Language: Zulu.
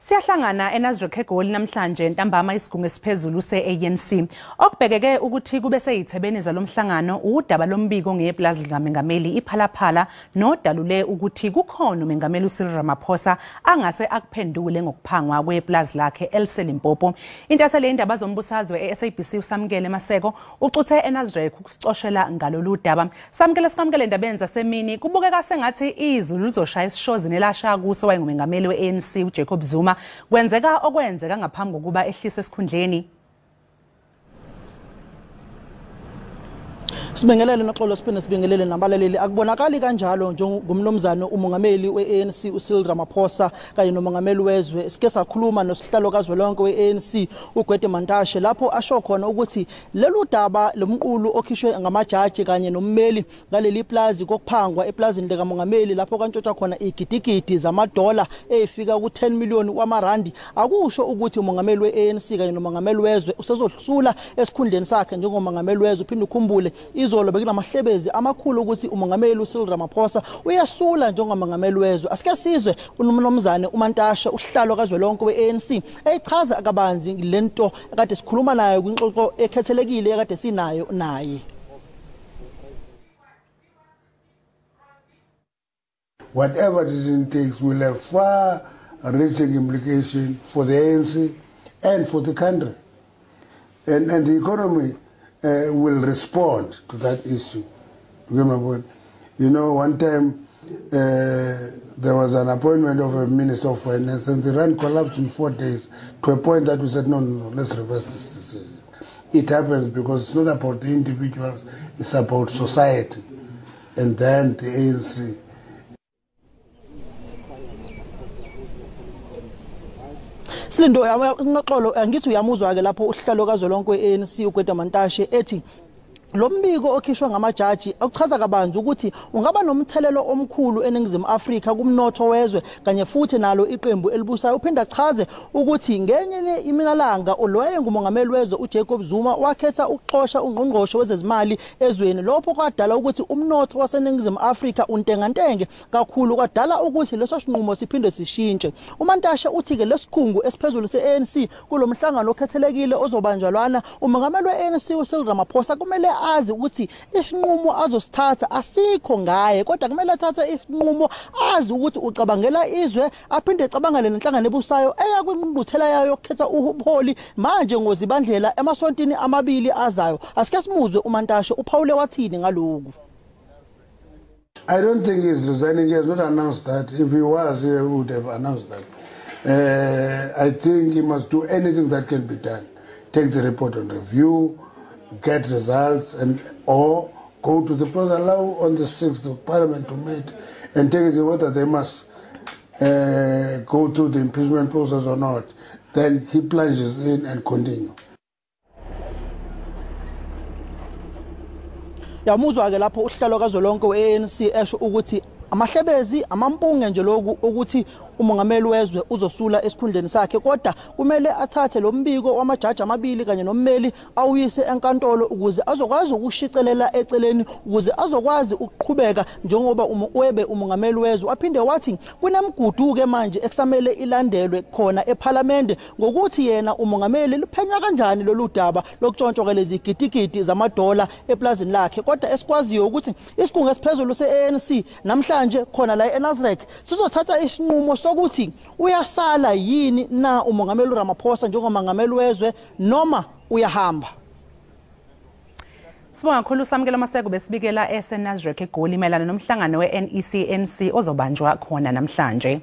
Siyahlangana eNasrec eGoli namhlanje ntambama isigungu esiphezulu seANC. Okubhekeke ukuthi kube sezithebeni zalomhlangano udaba lombiko ngepulazi likamengameli iPhala nodalule ukuthi kukhona umengameli uCyril Ramaphosa angase akuphendule ngokuphangwa kwepulazi lakhe eLimpopo. Intatheli indaba zombusazwe eSABC usamkele Maseko ucuthe eNasrec ukusicoshela ngalolu daba. Samkele endabeni zasemini kubukeka sengathi izulu lizoshaya isishozi nelasha kuso wayengumengameli weANC uJacob Zuma. Okwenzeka ngaphambi kokuba ehliswe esikhundleni. Sibingelele noxolo siphinde sibingelele nabalaleli akubonakali kanjalo njengomnomzana umongameli weANC uCyril Ramaphosa kanye nomongameli wezwe sike sakhuluma nosihlalo kazwelonke weANC uGwede Mantashe lapho asho khona ukuthi lelu daba lomqulu okhishwe ngamajaji kanye nommeli ngaleli plaza kokuphangwa eplazini likamongameli lapho kantshotshwa khona igidigidi zamadola efika ku10 million wamarandi akusho ukuthi umongameli weANC kanye nomongameli wezwe usezohlusula esikhundleni sakhe njengomongameli wezwe uphinde ukhumbule izolo bekunamahlebezi amakhulu ukuthi umongameli uCyril Ramaphosa uyasula njengomongameli wezwe. Asike sizwe unomzane uMantashe uhlalo kazwelonke weANC echaza akabanzi lento akade sikhuluma nayo kwinxoxo ekhethelekile akade sinayo naye. Whatever decision takes will have far-reaching implication for the ANC and for the country, and the economy will respond to that issue. You get my point? You know, one time there was an appointment of a minister of finance and the rand collapsed in 4 days to a point that we said, no, let's reverse this decision. It happens because it's not about the individuals, it's about society. And then the ANC. Silindo noxolo ngithi uyamuzwa ke lapho uhlalo kazwelonke weANC uGwede Mantashe ethi lombiko okhishwa ngamajaji akuchaza kabanzi ukuthi ungaba nomthelelo omkhulu eningizimu Afrika kumnotho wezwe kanye futhi nalo iqembu elibusayo uphinda chaze ukuthi ngenye iminalanga oloye ngumongameli wezwe uJacob Zuma wakhetha ukuxosha ungqongqoshe wezezimali ezweni lokho kwadala ukuthi umnotho waseningizimu Afrika untengantenge kakhulu kwadala ukuthi leso sinqumo siphinde sishintshe. uMantashe uthi ke lesigungu esiphezulu seANC kulomhlangano okhethelekile ozobanjwalana umongameli weANC uCyril Ramaphosa kumele azi ukuthi isinqumo azosithatha asikho ngaye kodwa kumele athathe isinqumo azi ukuthi ucabangela izwe aphinde ecabangele nenhlangano ebusayo eya kwingqungquthela yayo yokukhetha ubuholi manje ngozibandlela emasontini amabili azayo. Asike simuzwe uMantashe uphawule wathini ngaloku. I don't think he's resigning. He has not announced that. If he was, he would have announced that. I think he must do anything that can be done. Take the report on review, get results, or go to the process, allow on the 6th of Parliament to meet and take it whether they must go through the impeachment process or not. Then he plunges in and continue. Yamuzwa ke lapho uhlalo kazwelonke weANC esho ukuthi amahlebezi amampunge nje lokhu ukuthi umongameli wezwe uzosula esikhundleni sakhe kodwa kumele athathe lombiko wamajaji amabili kanye nommeli awuyise enkantolo ukuze azokwazi ukushicelela eceleni ukuze azokwazi ukuqhubeka njengoba webe umongameli wezwe. Aphinde wathi kunemigudu ke manje ekusamele ilandelwe khona ePhalamende ngokuthi yena umongameli liphenya kanjani lolu daba lokutshontshwa lezi gidigidi zamadola eplazini lakhe kodwa esikwaziyo ukuthi isigungu esiphezulu seANC namhlanje khona la eNasrec sizothatha isinqumo sokuthi uyasala yini na umongameli Ramaphosa njengomongameli wezwe noma uyahamba. Sibonga kakhulu samkela Maseko besibikela eNasrec eGoli melana nomhlangano weNEC ozobanjwa khona namhlanje.